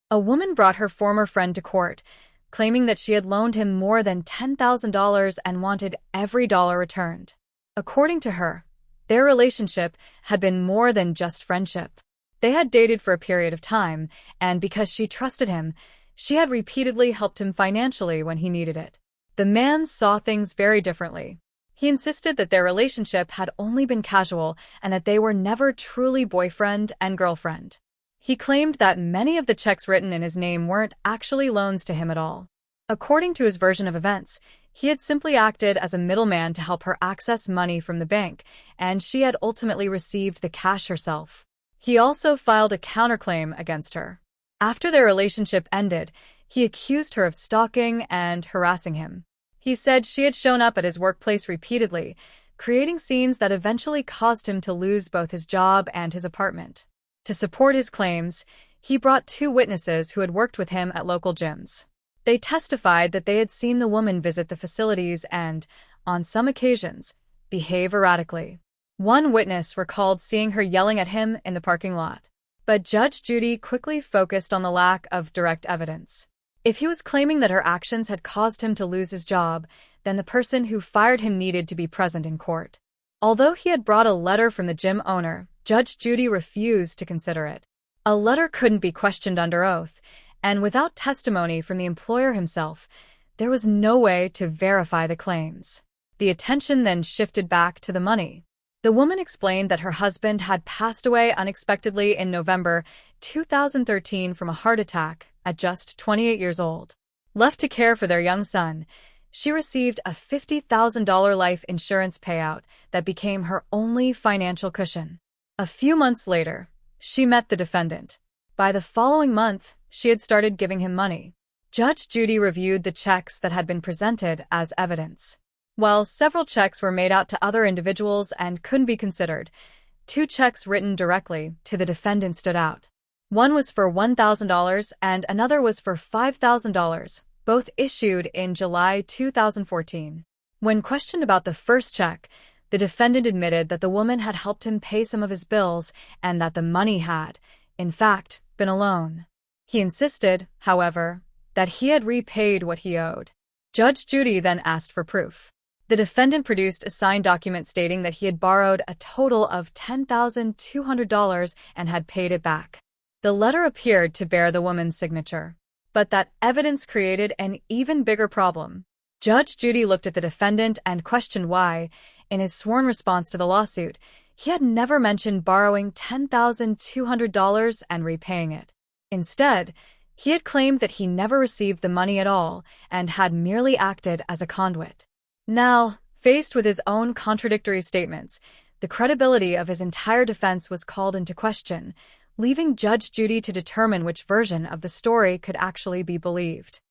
A woman brought her former friend to court, claiming that she had loaned him more than $10,000 and wanted every dollar returned. According to her, their relationship had been more than just friendship. They had dated for a period of time, and because she trusted him, she had repeatedly helped him financially when he needed it. The man saw things very differently. He insisted that their relationship had only been casual and that they were never truly boyfriend and girlfriend. He claimed that many of the checks written in his name weren't actually loans to him at all. According to his version of events, he had simply acted as a middleman to help her access money from the bank, and she had ultimately received the cash herself. He also filed a counterclaim against her. After their relationship ended, he accused her of stalking and harassing him. He said she had shown up at his workplace repeatedly, creating scenes that eventually caused him to lose both his job and his apartment. To support his claims, he brought 2 witnesses who had worked with him at local gyms. They testified that they had seen the woman visit the facilities and, on some occasions, behave erratically. One witness recalled seeing her yelling at him in the parking lot. But Judge Judy quickly focused on the lack of direct evidence. If he was claiming that her actions had caused him to lose his job, then the person who fired him needed to be present in court. Although he had brought a letter from the gym owner, Judge Judy refused to consider it. A letter couldn't be questioned under oath, and without testimony from the employer himself, there was no way to verify the claims. The attention then shifted back to the money. The woman explained that her husband had passed away unexpectedly in November 2013 from a heart attack at just 28 years old. Left to care for their young son, she received a $50,000 life insurance payout that became her only financial cushion. A few months later, she met the defendant. By the following month, she had started giving him money. Judge Judy reviewed the checks that had been presented as evidence. While several checks were made out to other individuals and couldn't be considered, 2 checks written directly to the defendant stood out. One was for $1,000 and another was for $5,000, both issued in July 2014. When questioned about the first check, the defendant admitted that the woman had helped him pay some of his bills and that the money had, in fact, been a loan. He insisted, however, that he had repaid what he owed. Judge Judy then asked for proof. The defendant produced a signed document stating that he had borrowed a total of $10,200 and had paid it back. The letter appeared to bear the woman's signature, but that evidence created an even bigger problem. Judge Judy looked at the defendant and questioned why, in his sworn response to the lawsuit, he had never mentioned borrowing $10,200 and repaying it. Instead, he had claimed that he never received the money at all and had merely acted as a conduit. Now, faced with his own contradictory statements, the credibility of his entire defense was called into question, leaving Judge Judy to determine which version of the story could actually be believed.